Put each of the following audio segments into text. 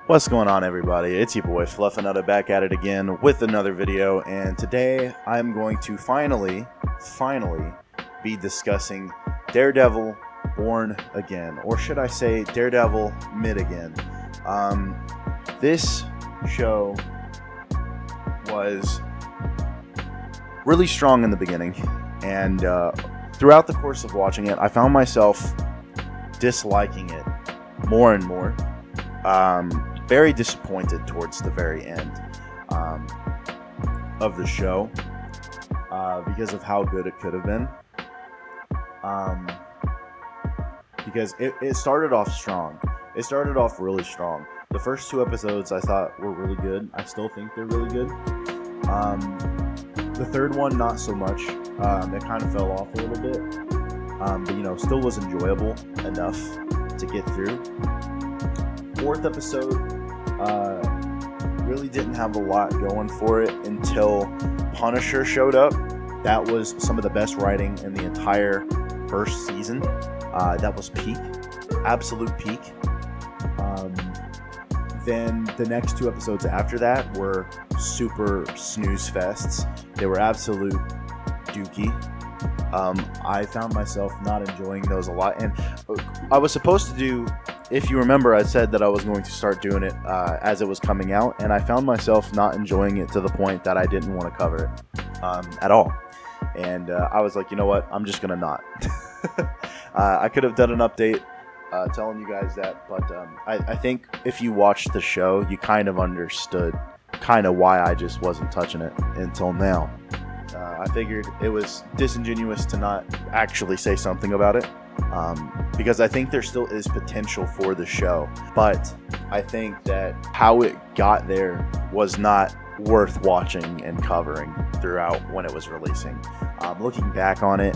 What's going on, everybody? It's your boy FluffaNuttah back at it again with another video, and today I'm going to finally be discussing Daredevil Born Again, or should I say Daredevil Mid Again. This show was really strong in the beginning, and throughout the course of watching it, I found myself disliking it more and more. Very disappointed towards the very end of the show because of how good it could have been. Because it started off strong. It started off really strong. The first two episodes I thought were really good. I still think they're really good. The third one, not so much. It kind of fell off a little bit. But still was enjoyable enough to get through. Fourth episode really didn't have a lot going for it until Punisher showed up. That was some of the best writing in the entire first season. That was peak, absolute peak. Then the next two episodes after that were super snooze fests. They were absolute dookie. I found myself not enjoying those a lot, and I was supposed to do, if you remember, I said that I was going to start doing it as it was coming out, and I found myself not enjoying it to the point that I didn't want to cover it at all. And I was like, you know what, I'm just gonna not. I could have done an update telling you guys that, but I think if you watched the show, you kind of understood kind of why I just wasn't touching it until now. I figured it was disingenuous to not actually say something about it, because I think there still is potential for the show, but I think that how it got there was not worth watching and covering throughout when it was releasing. Looking back on it,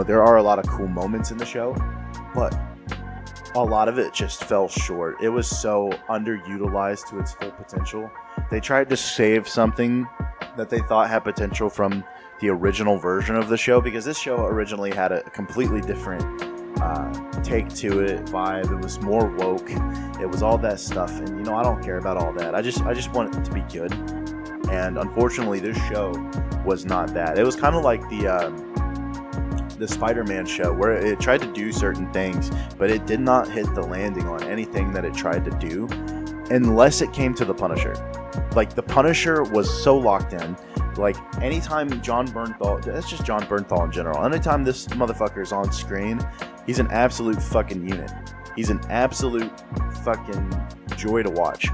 there are a lot of cool moments in the show, but a lot of it just fell short. It was so underutilized to its full potential. They tried to save something that they thought had potential from the original version of the show, because this show originally had a completely different take to it, vibe. It was more woke. It was all that stuff, and I don't care about all that. I just want it to be good, and unfortunately, this show was not that. It was kind of like the Spider-Man show, where it tried to do certain things, but it did not hit the landing on anything that it tried to do, unless it came to the Punisher. Like, the Punisher was so locked in. Like, anytime Jon Bernthal, that's just Jon Bernthal in general, anytime this motherfucker is on screen, he's an absolute fucking unit. He's an absolute fucking joy to watch,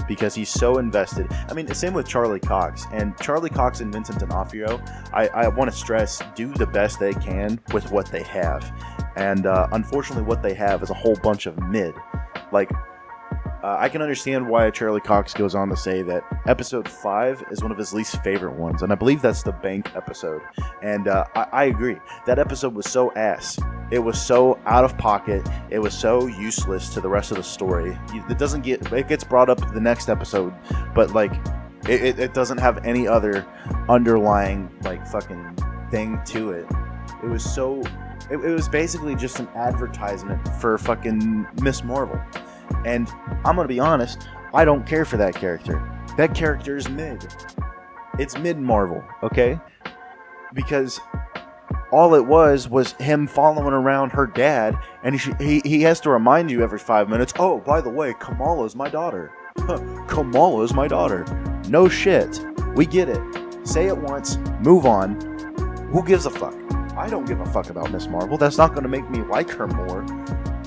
because he's so invested. I mean, same with Charlie Cox. And Charlie Cox and Vincent D'Onofrio, I want to stress, do the best they can with what they have. And unfortunately, what they have is a whole bunch of mid. Like, I can understand why Charlie Cox goes on to say that episode 5 is one of his least favorite ones, and I believe that's the bank episode. And I agree. That episode was so ass. It was so out of pocket. It was so useless to the rest of the story. It gets brought up the next episode, but like it doesn't have any other underlying like fucking thing to it. It was so. It was basically just an advertisement for fucking Miss Marvel. And I'm going to be honest, I don't care for that character. That character is mid. It's mid Marvel, okay? Because all it was him following around her dad, and he has to remind you every 5 minutes, oh, by the way, Kamala's my daughter. Kamala's my daughter. No shit. We get it. Say it once, move on. Who gives a fuck? I don't give a fuck about Miss Marvel. That's not going to make me like her more.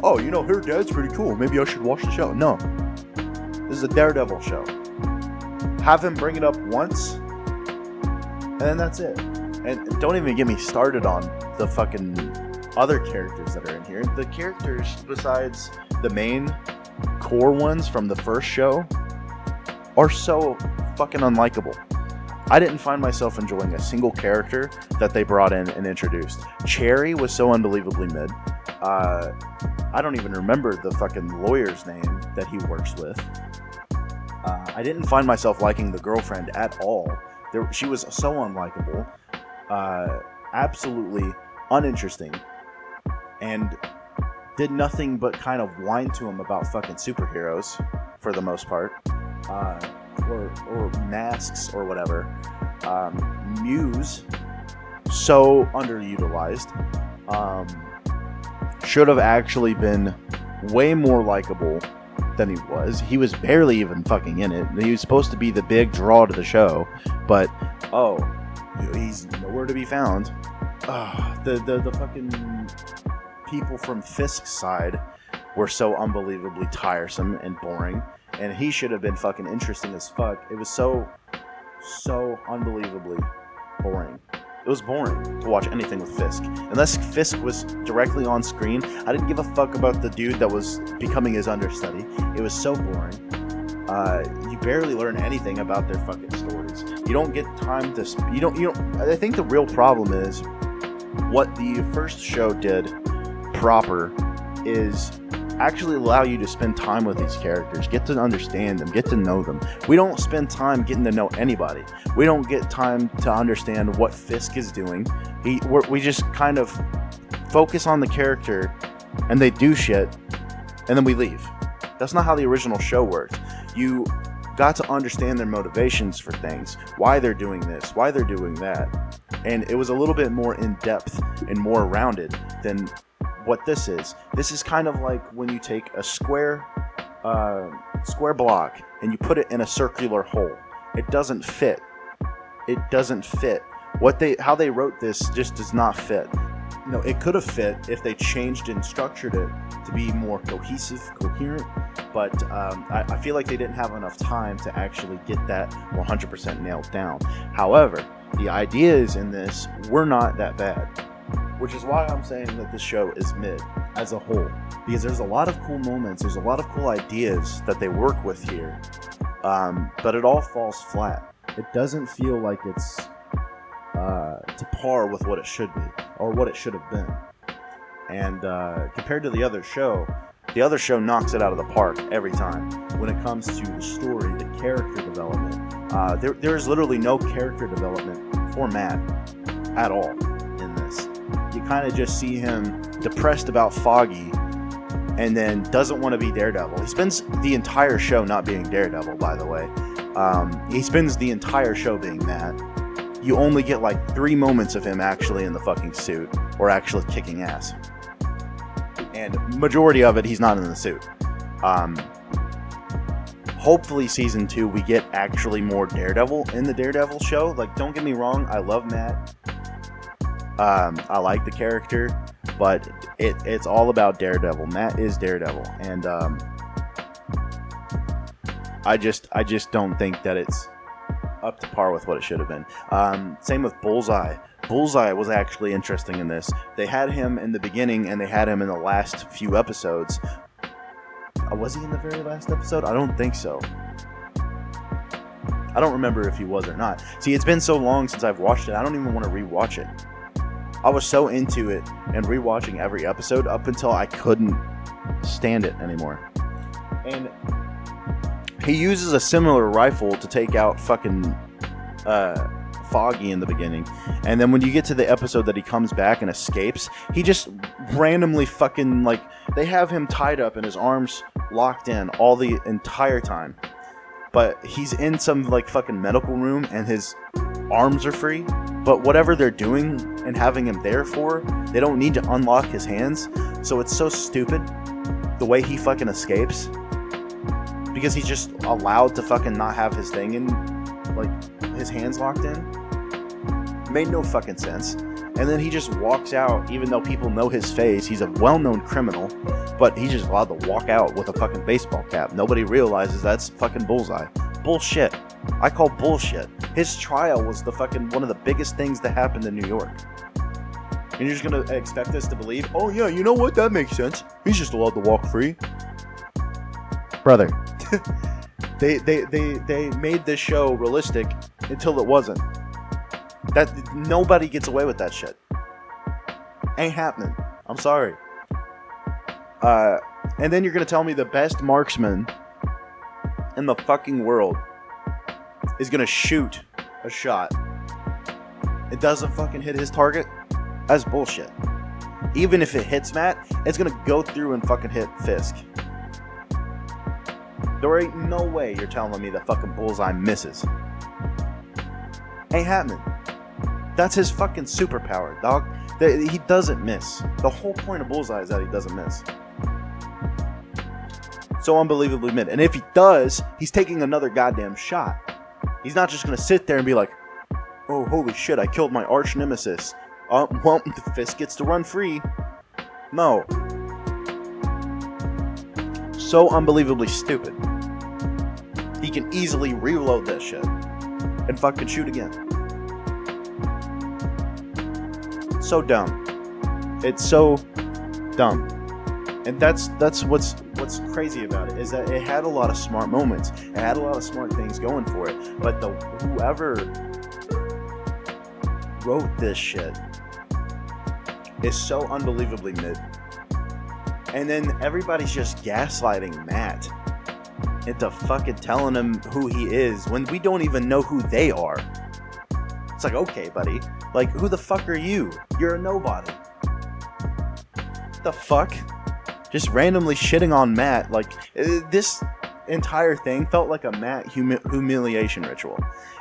Oh, her dad's pretty cool. Maybe I should watch the show. No. This is a Daredevil show. Have him bring it up once, and then that's it. And don't even get me started on the fucking other characters that are in here. The characters, besides the main core ones from the first show, are so fucking unlikable. I didn't find myself enjoying a single character that they brought in and introduced. Cherry was so unbelievably mid. I don't even remember the fucking lawyer's name that he works with. I didn't find myself liking the girlfriend at all. She was so unlikable. Absolutely uninteresting. And did nothing but kind of whine to him about fucking superheroes. for the most part, or masks or whatever. Muse, so underutilized, should have actually been way more likable than he was. He was barely even fucking in it. He was supposed to be the big draw to the show, but he's nowhere to be found. The fucking people from Fisk's side were so unbelievably tiresome and boring, and he should have been fucking interesting as fuck. It was so unbelievably boring. It was boring to watch anything with Fisk. Unless Fisk was directly on screen, I didn't give a fuck about the dude that was becoming his understudy. It was so boring. You barely learn anything about their fucking stories. You don't get time to... You don't. I think the real problem is what the first show did proper is actually allow you to spend time with these characters, get to understand them, get to know them. We don't spend time getting to know anybody. We don't get time to understand what Fisk is doing. We just kind of focus on the character, and they do shit, and then we leave. That's not how the original show worked. You got to understand their motivations for things, why they're doing this, why they're doing that, and it was a little bit more in-depth and more rounded than what this is. This is kind of like when you take a square block and you put it in a circular hole. It doesn't fit. It doesn't fit. How they wrote this just does not fit. No, it could have fit if they changed and structured it to be more cohesive, coherent, but I feel like they didn't have enough time to actually get that 100% nailed down. However, the ideas in this were not that bad, which is why I'm saying that this show is mid as a whole, because there's a lot of cool moments, there's a lot of cool ideas that they work with here, but it all falls flat. It doesn't feel like it's to par with what it should be, or what it should have been. And compared to the other show knocks it out of the park every time when it comes to the story, the character development. There is literally no character development for Matt at all in this. You kind of just see him depressed about Foggy, and then doesn't want to be Daredevil. He spends the entire show not being Daredevil, by the way. He spends the entire show being Matt. You only get like 3 moments of him actually in the fucking suit, or actually kicking ass. And majority of it, he's not in the suit. Hopefully season 2, we get actually more Daredevil in the Daredevil show. Like, don't get me wrong, I love Matt. I like the character, but it's all about Daredevil. Matt is Daredevil, and I just don't think that it's up to par with what it should have been. Same with Bullseye. Bullseye was actually interesting in this. They had him in the beginning, and they had him in the last few episodes. Was he in the very last episode? I don't think so. I don't remember if he was or not. See, it's been so long since I've watched it, I don't even want to rewatch it. I was so into it and rewatching every episode up until I couldn't stand it anymore. And he uses a similar rifle to take out fucking Foggy in the beginning. And then when you get to the episode that he comes back and escapes, he just randomly fucking, like, they have him tied up and his arms locked in all the entire time. But he's in some, like, fucking medical room and his arms are free. But whatever they're doing and having him there for, they don't need to unlock his hands. So it's so stupid the way he fucking escapes. Because he's just allowed to fucking not have his thing in, like, his hands locked in. Made no fucking sense. And then he just walks out, even though people know his face. He's a well-known criminal, but he's just allowed to walk out with a fucking baseball cap. Nobody realizes that's fucking Bullseye. Bullshit. I call bullshit. His trial was the fucking one of the biggest things that happened in New York. And you're just gonna expect us to believe, oh yeah, you know what, that makes sense. He's just allowed to walk free. Brother. They made this show realistic until it wasn't. That nobody gets away with that shit. Ain't happening. I'm sorry. And then you're gonna tell me the best marksman in the fucking world is gonna shoot a shot. It doesn't fucking hit his target? That's bullshit. Even if it hits Matt, it's gonna go through and fucking hit Fisk. There ain't no way you're telling me that fucking Bullseye misses. Ain't happening. That's his fucking superpower, dog. He doesn't miss. The whole point of Bullseye is that he doesn't miss. So unbelievably mid. And if he does, he's taking another goddamn shot. He's not just gonna sit there and be like, oh, holy shit, I killed my arch nemesis. Well, the fist gets to run free. No. So unbelievably stupid. He can easily reload that shit and fucking shoot again. So dumb. It's so dumb. And that's what's crazy about it, is that it had a lot of smart moments. It had a lot of smart things going for it. But whoever wrote this shit is so unbelievably mid. And then everybody's just gaslighting Matt into fucking telling him who he is when we don't even know who they are. It's like, okay, buddy. Like, who the fuck are you? You're a nobody. The fuck? Just randomly shitting on Matt. Like, this entire thing felt like a Matt humiliation ritual.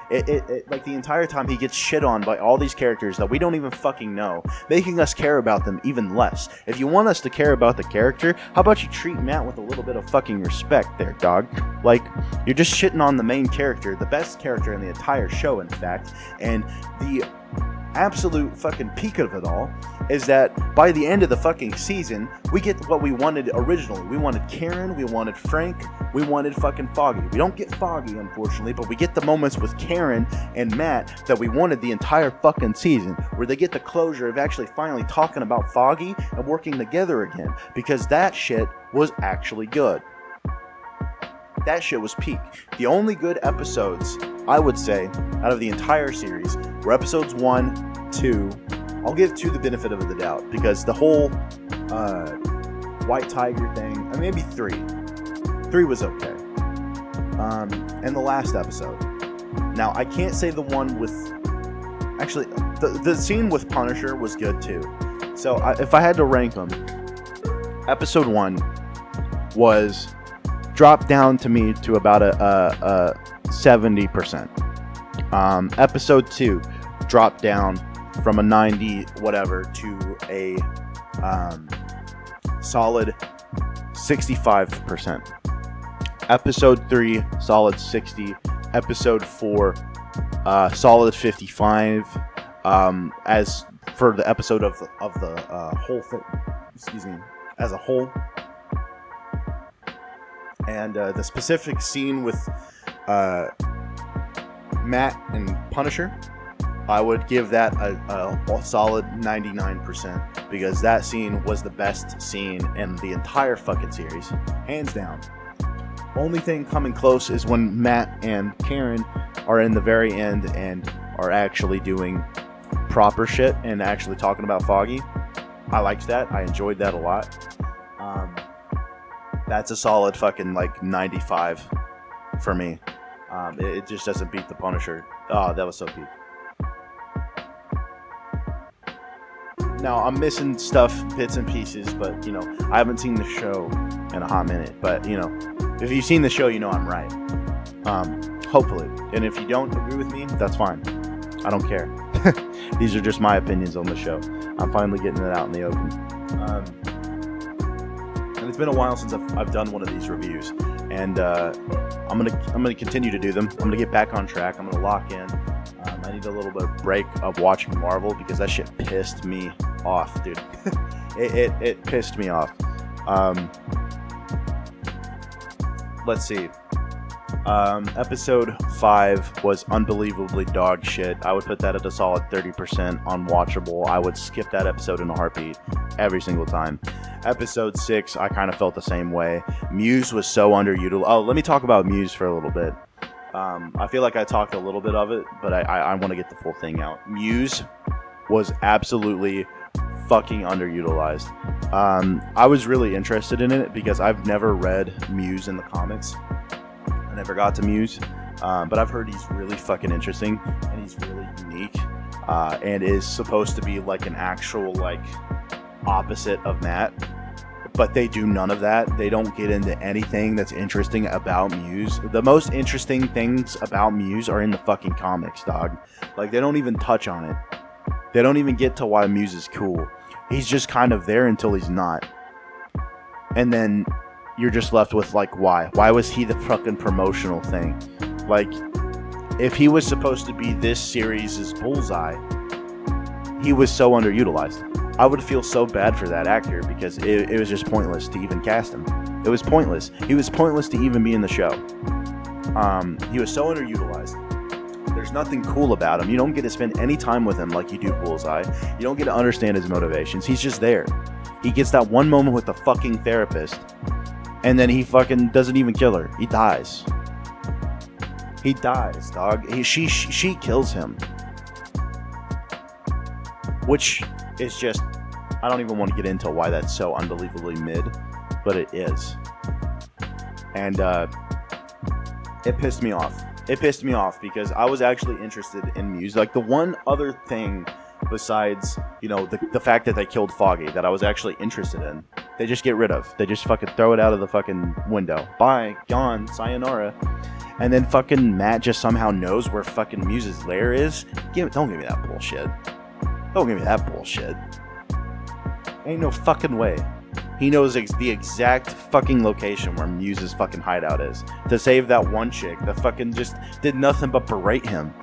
It like the entire time he gets shit on by all these characters that we don't even fucking know, making us care about them even less. If you want us to care about the character, how about you treat Matt with a little bit of fucking respect there, dog? Like, you're just shitting on the main character, the best character in the entire show, in fact, and the absolute fucking peak of it all is that by the end of the fucking season, we get what we wanted originally. We wanted Karen, we wanted Frank, we wanted fucking Foggy. We don't get Foggy, unfortunately, but we get the moments with Karen and Matt that we wanted the entire fucking season, where they get the closure of actually finally talking about Foggy and working together again, because that shit was actually good. That shit was peak. The only good episodes, I would say, out of the entire series were episodes 1, 2. I'll give 2 the benefit of the doubt, because the whole White Tiger thing, I mean, maybe 3. 3 was okay. And the last episode. Now, I can't say the one with... Actually, the scene with Punisher was good too. So, if I had to rank them, episode 1 was... dropped down to me to about a 70%. Episode 2 dropped down from a 90 whatever to a solid 65%. Episode 3 solid 60. Episode 4 solid 55. As for the episode of the whole thing, excuse me, as a whole. And the specific scene with Matt and Punisher, I would give that a solid 99%, because that scene was the best scene in the entire fucking series, hands down. Only thing coming close is when Matt and Karen are in the very end and are actually doing proper shit and actually talking about Foggy. I liked that. I enjoyed that a lot. That's a solid fucking like 95 for me. It just doesn't beat the Punisher. Oh, that was so peak. Now, I'm missing stuff, bits and pieces, but, you know, I haven't seen the show in a hot minute. But, you know, if you've seen the show, you know I'm right. Hopefully. And if you don't agree with me, that's fine. I don't care. These are just my opinions on the show. I'm finally getting it out in the open. And it's been a while since I've done one of these reviews. And I'm gonna continue to do them. I'm gonna get back on track. I'm gonna lock in. I need a little bit of break of watching Marvel, because that shit pissed me off, dude. it pissed me off. Let's see. Episode 5 was unbelievably dog shit. I would put that at a solid 30% unwatchable. I would skip that episode in a heartbeat every single time. Episode 6, I kind of felt the same way. Muse was so underutilized. Oh, let me talk about Muse for a little bit. I feel like I talked a little bit of it, but I want to get the full thing out. Muse was absolutely fucking underutilized. I was really interested in it because I've never read Muse in the comics. I never got to Muse, but I've heard he's really fucking interesting and he's really unique, and is supposed to be like an actual like opposite of Matt. But they do none of that. They don't get into anything that's interesting about Muse. The most interesting things about Muse are in the fucking comics, dog. Like, they don't even touch on it. They don't even get to why Muse is cool. He's just kind of there until he's not. And then you're just left with, like, why? Why was he the fucking promotional thing? Like, if he was supposed to be this series' Bullseye, he was so underutilized. I would feel so bad for that actor because it was just pointless to even cast him. It was pointless. He was pointless to even be in the show. He was so underutilized. There's nothing cool about him. You don't get to spend any time with him like you do Bullseye. You don't get to understand his motivations. He's just there. He gets that one moment with the fucking therapist, and then he fucking doesn't even kill her. He dies. He dies, dog. She kills him. Which is just, I don't even want to get into why that's so unbelievably mid, but it is. And it pissed me off. It pissed me off because I was actually interested in Muse. Like, the one other thing besides, you know, the fact that they killed Foggy that I was actually interested in, they just get rid of. They just fucking throw it out of the fucking window. Bye, gone, sayonara. And then fucking Matt just somehow knows where fucking Muse's lair is. Don't give me that bullshit. Don't give me that bullshit. Ain't no fucking way. He knows the exact fucking location where Muse's fucking hideout is. To save that one chick that fucking just did nothing but berate him.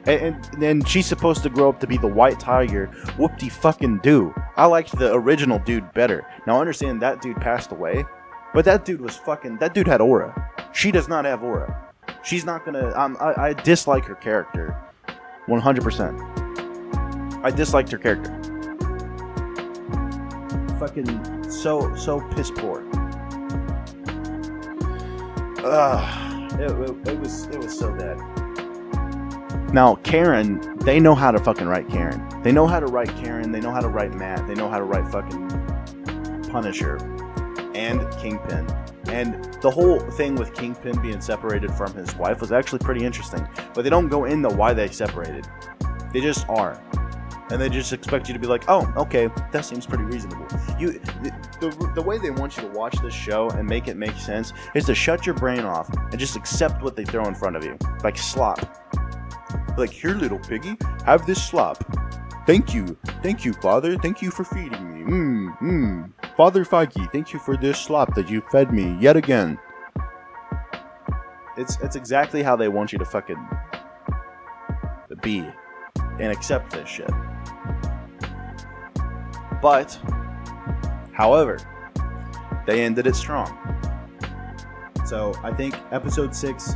And she's supposed to grow up to be the white tiger. Whoop-de-fucking-do. I liked the original dude better. Now I understand that dude passed away. But that dude was fucking... That dude had aura. She does not have aura. She's not gonna... I dislike her character. 100%. I disliked her character. Fucking so piss poor. It was so bad. Now Karen, they know how to fucking write Karen. They know how to write Karen. They know how to write Matt. They know how to write fucking Punisher and Kingpin. And the whole thing with Kingpin being separated from his wife was actually pretty interesting. But they don't go into why they separated. They just are. And they just expect you to be like, oh, okay, that seems pretty reasonable. The way they want you to watch this show and make it make sense is to shut your brain off and just accept what they throw in front of you. Like slop. Like, here, little piggy, have this slop. Thank you, Father. Thank you for feeding me. Father Feige, thank you for this slop that you fed me yet again. It's exactly how they want you to fucking be and accept this shit. But, however, they ended it strong. So I think episode 6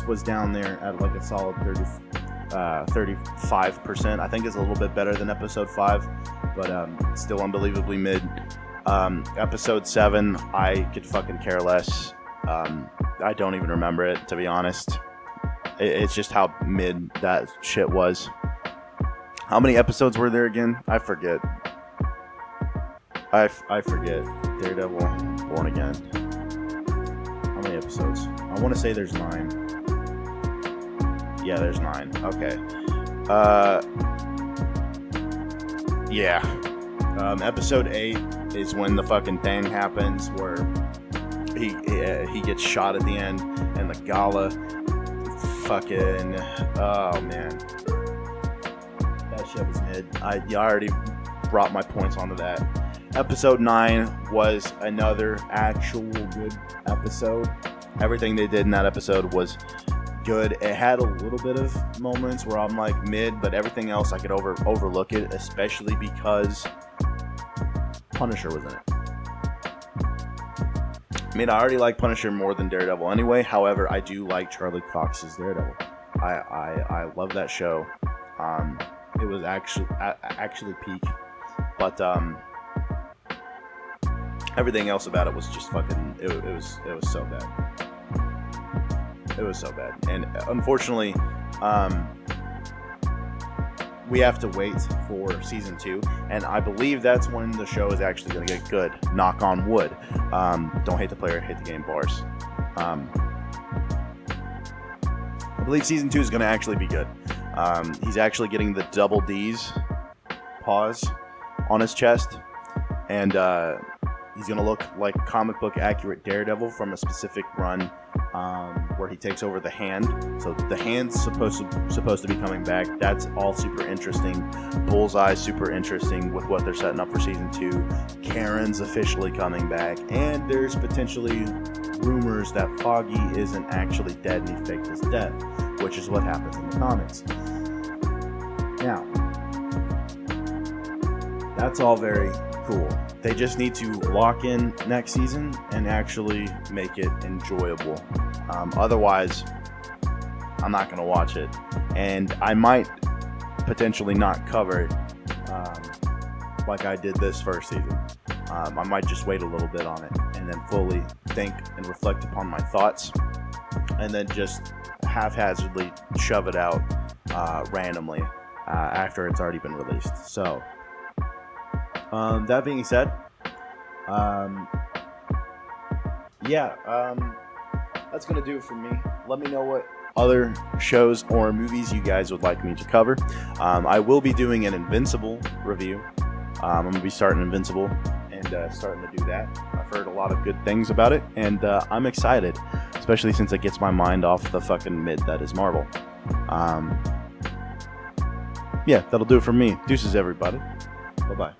was down there at like a solid 35%. I think it's a little bit better than episode 5, but still unbelievably mid. Episode 7, I could fucking care less. I don't even remember it, to be honest. It's just how mid that shit was. How many episodes were there again? I forget. I forget. Daredevil, Born Again. How many episodes? I want to say there's 9. Yeah, there's 9. Okay. Yeah. Episode 8 is when the fucking thing happens where he gets shot at the end, and the gala fucking... Oh, man. That shit was mid. I already brought my points onto that. Episode 9 was another actual good episode. Everything they did in that episode was good. It had a little bit of moments where I'm like mid, but everything else I could overlook it, especially because Punisher was in it. I mean, I already like Punisher more than Daredevil anyway. However, I do like Charlie Cox's Daredevil. I love that show. It was actually peak, but everything else about it was just fucking. It was so bad. It was so bad, and unfortunately, we have to wait for season 2, and I believe that's when the show is actually going to get good. Knock on wood. Don't hate the player, hate the game. Bars. I believe season 2 is going to actually be good. He's actually getting the double D's pause on his chest, and he's going to look like comic book accurate Daredevil from a specific run where he takes over the Hand. So the Hand's supposed to be coming back. That's all super interesting. Bullseye, super interesting with what they're setting up for season 2. Karen's officially coming back, and there's potentially rumors that Foggy isn't actually dead and he faked his death, which is what happens in the comics. Now, that's all very cool. They just need to lock in next season and actually make it enjoyable. Otherwise, I'm not going to watch it. And I might potentially not cover it like I did this first season. I might just wait a little bit on it and then fully think and reflect upon my thoughts, and then just haphazardly shove it out randomly after it's already been released. So, that being said, that's going to do it for me. Let me know what other shows or movies you guys would like me to cover. I will be doing an Invincible review. I'm going to be starting Invincible and starting to do that. I've heard a lot of good things about it, and I'm excited, especially since it gets my mind off the fucking mid that is Marvel. That'll do it for me. Deuces, everybody. Bye-bye.